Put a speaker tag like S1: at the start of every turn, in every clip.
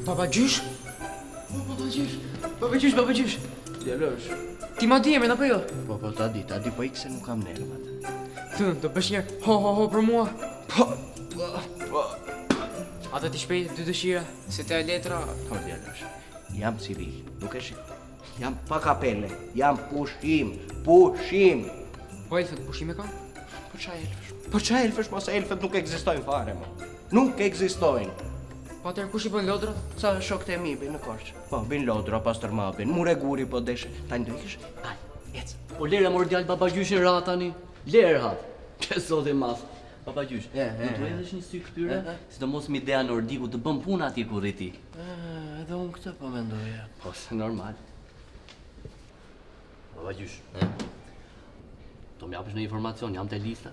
S1: Baba gjysh? Baba gjysh.
S2: Djelësh.
S1: Ti ma di emrin apo jo?
S2: Po, ta di, po ik se nuk kam nervat.
S1: Thënë, do bësh një ho për mua.
S2: Po.
S1: Ata ti shpejt dy dëshira, se te letra...
S2: Po, djelësh, jam civil, nuk e shik. Jam pa kapele, jam pushim.
S1: Po elfët pushime ka?
S2: Po qa elfësh, mos elfët nuk ekzistojnë fare, mo. Nuk ekzistojnë.
S1: Po atër kush i bën lodrat?
S2: Sa shokët e mi bin në korç. Po, bin lodra, pas tërma bin, mure guri po deshe. Ta një do ikish? Aj, ec.
S3: Po lere mor djallë baba gjyshin ra tani. Lere hat. Që sot e mas. Baba gjysh, do t'u edhesh një sy këtyre, sidomos me idea nordiku të bëm puna atje ku rriti.
S2: Edhe unë këtë po mendoja.
S3: Po, se normal. Baba gjysh, do m'japësh në informacion, jam te lista.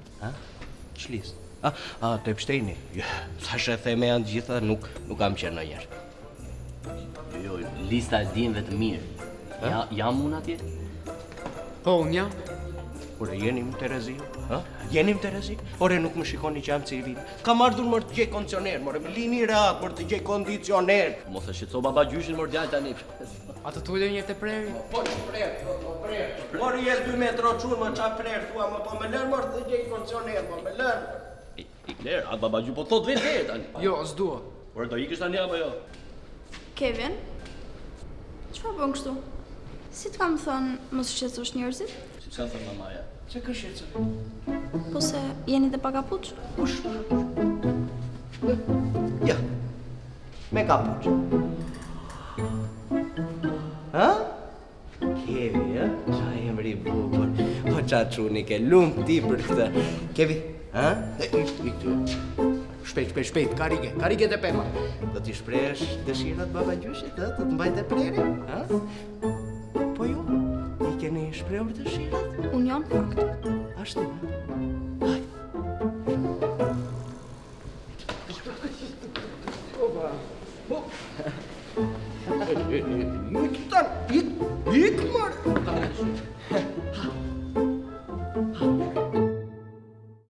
S2: Ç'listë? Të pështejni. Sa shë theme janë gjitha, nuk kam qenë në njerë.
S3: Jo, lista e dim vetë mirë. Jam unë atje?
S1: Po, unë jam.
S2: Ore, jeni më Terezi? Jeni më Terezi? Ore, nuk më shikoni që jam civil. Kam ardhur mërë të gjej kondicioner, mërë me lini rak, mërë të gjej kondicioner.
S3: Mos e shqetëso baba gjyshin mor djallë tani.
S1: Atë t'u një të preri?
S2: Po që prerë. Mërë jes 2 metra qunë, më qa prerë, thua, më po me lërë mërë të gjej kondicioner, më me lërë.
S3: I klerë, atë baba gjy po thot vetë tani.
S1: Jo, s'dua.
S3: Por do ikësh tani apo jo?
S4: Kevin, çfarë bën kështu? Si t'kam thënë mos shqetësosh njerëzit?
S3: Si çka thon mamaja?
S2: Që kë shqetësoj?
S4: Po se jeni dhe pa kapuç?
S2: Ja, me kapuç. Kevi, qa emri bukur. O qa quni ke lumë ti për këtë. Kevi, Shpejt, karike të pema. Do t'i shpresh dëshirat baba gjyshit, do të mbajt e preri? Po ju, i keni shprehur dëshirat?
S4: Unë jam fakt.
S2: Ashtu, Haj. Ik